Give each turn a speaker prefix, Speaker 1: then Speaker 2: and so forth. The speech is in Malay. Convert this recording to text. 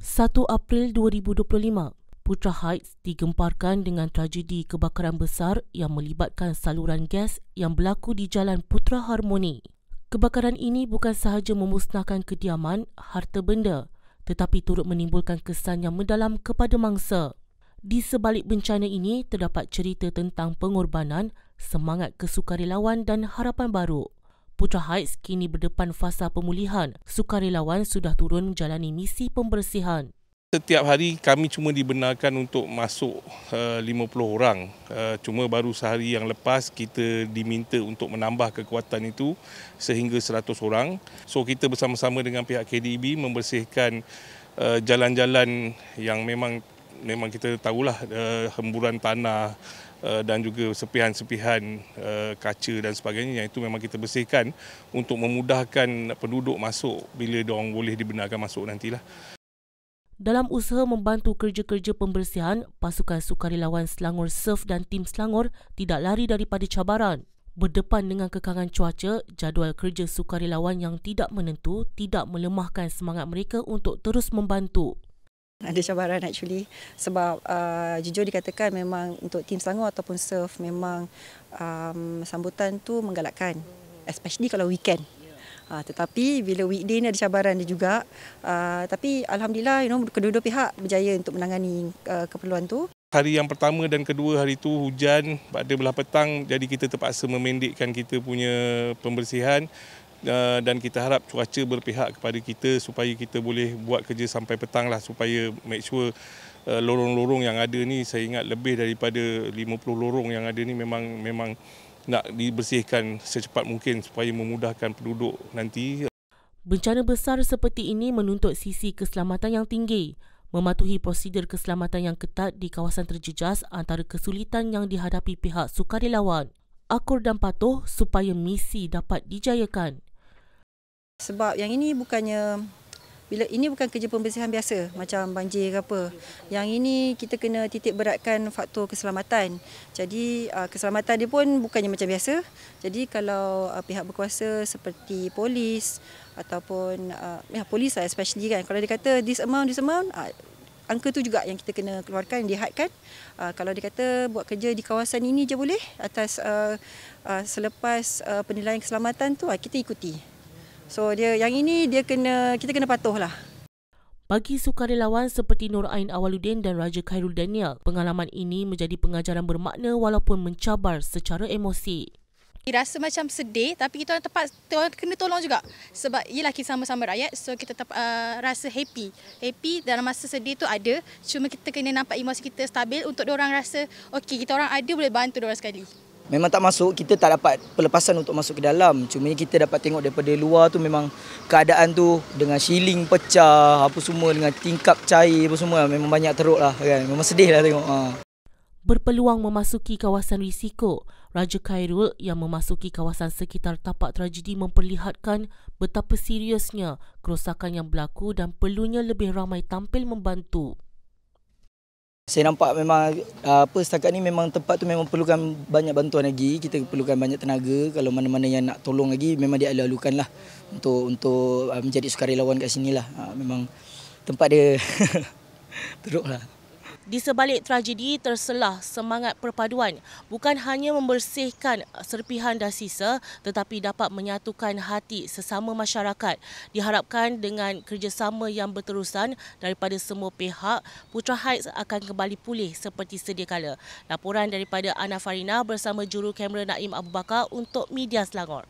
Speaker 1: 1 April 2025, Putra Heights digemparkan dengan tragedi kebakaran besar yang melibatkan saluran gas yang berlaku di Jalan Putra Harmoni. Kebakaran ini bukan sahaja memusnahkan kediaman, harta benda, tetapi turut menimbulkan kesan yang mendalam kepada mangsa. Di sebalik bencana ini terdapat cerita tentang pengorbanan, semangat kesukarelawan dan harapan baru. Putra Heights kini berdepan fasa pemulihan. Sukarelawan sudah turun menjalani misi pembersihan.
Speaker 2: Setiap hari kami cuma dibenarkan untuk masuk 50 orang. Cuma baru sehari yang lepas kita diminta untuk menambah kekuatan itu sehingga 100 orang. So kita bersama-sama dengan pihak KDB membersihkan jalan-jalan yang memang kita tahulah hemburan tanah dan juga sepihan-sepihan kaca dan sebagainya, yang itu memang kita bersihkan untuk memudahkan penduduk masuk bila diorang boleh dibenarkan masuk nantilah.
Speaker 1: Dalam usaha membantu kerja-kerja pembersihan, pasukan sukarelawan Selangor Surf dan tim Selangor tidak lari daripada cabaran. Berdepan dengan kekangan cuaca, jadual kerja sukarelawan yang tidak menentu tidak melemahkan semangat mereka untuk terus membantu.
Speaker 3: Ada cabaran actually sebab jujur dikatakan memang untuk tim Selangor ataupun Surf memang sambutan tu menggalakkan, especially kalau weekend. Tetapi bila weekday ni ada cabaran dia juga, tapi alhamdulillah kedua-dua pihak berjaya untuk menangani keperluan tu.
Speaker 2: Hari yang pertama dan kedua hari itu hujan pada belah petang, jadi kita terpaksa memendekkan kita punya pembersihan. Dan kita harap cuaca berpihak kepada kita supaya kita boleh buat kerja sampai petang lah, supaya make sure lorong-lorong yang ada ni, saya ingat lebih daripada 50 lorong yang ada ni memang nak dibersihkan secepat mungkin supaya memudahkan penduduk nanti.
Speaker 1: Bencana besar seperti ini menuntut sisi keselamatan yang tinggi. Mematuhi prosedur keselamatan yang ketat di kawasan terjejas antara kesulitan yang dihadapi pihak sukarelawan. Akur dan patuh supaya misi dapat dijayakan.
Speaker 3: Sebab yang ini bukan kerja pembersihan biasa macam banjir ke apa. Yang ini kita kena titik beratkan faktor keselamatan. Jadi keselamatan dia pun bukannya macam biasa. Jadi kalau pihak berkuasa seperti polis ataupun polis especially kan, kalau dia kata this amount, angka tu juga yang kita kena keluarkan, dihadkan. Kalau dia kata buat kerja di kawasan ini je boleh, atas selepas penilaian keselamatan tu kita ikuti. So kita kena patuhlah.
Speaker 1: Bagi sukarelawan seperti Nur Ain Awaludin dan Raja Khairul Daniel, pengalaman ini menjadi pengajaran bermakna walaupun mencabar secara emosi.
Speaker 4: Rasa macam sedih, tapi kita orang kena tolong juga. Sebab yelah kita sama-sama rakyat, so kita rasa happy. Happy dalam masa sedih tu ada, cuma kita kena nampak emosi kita stabil untuk diorang rasa okey, kita orang ada boleh bantu diorang sekali.
Speaker 5: Memang tak masuk, kita tak dapat pelepasan untuk masuk ke dalam. Cuma kita dapat tengok daripada luar tu memang keadaan tu dengan shilling pecah, apa semua dengan tingkap cair apa semua, memang banyak teruk lah kan. Memang sedih lah tengok.
Speaker 1: Berpeluang memasuki kawasan risiko, Raja Khairul yang memasuki kawasan sekitar tapak tragedi memperlihatkan betapa seriusnya kerosakan yang berlaku dan perlunya lebih ramai tampil membantu.
Speaker 5: Saya nampak memang setakat ni memang tempat tu memang perlukan banyak bantuan lagi. Kita perlukan banyak tenaga. Kalau mana-mana yang nak tolong lagi memang dialu-alukan lah untuk menjadi sukarelawan kat sini lah. Memang tempat dia teruk lah.
Speaker 1: Di sebalik tragedi terselah semangat perpaduan, bukan hanya membersihkan serpihan dan sisa tetapi dapat menyatukan hati sesama masyarakat. Diharapkan dengan kerjasama yang berterusan daripada semua pihak, Putra Heights akan kembali pulih seperti sedia kala. Laporan daripada Ana Farina bersama juru kamera Naim Abu Bakar untuk Media Selangor.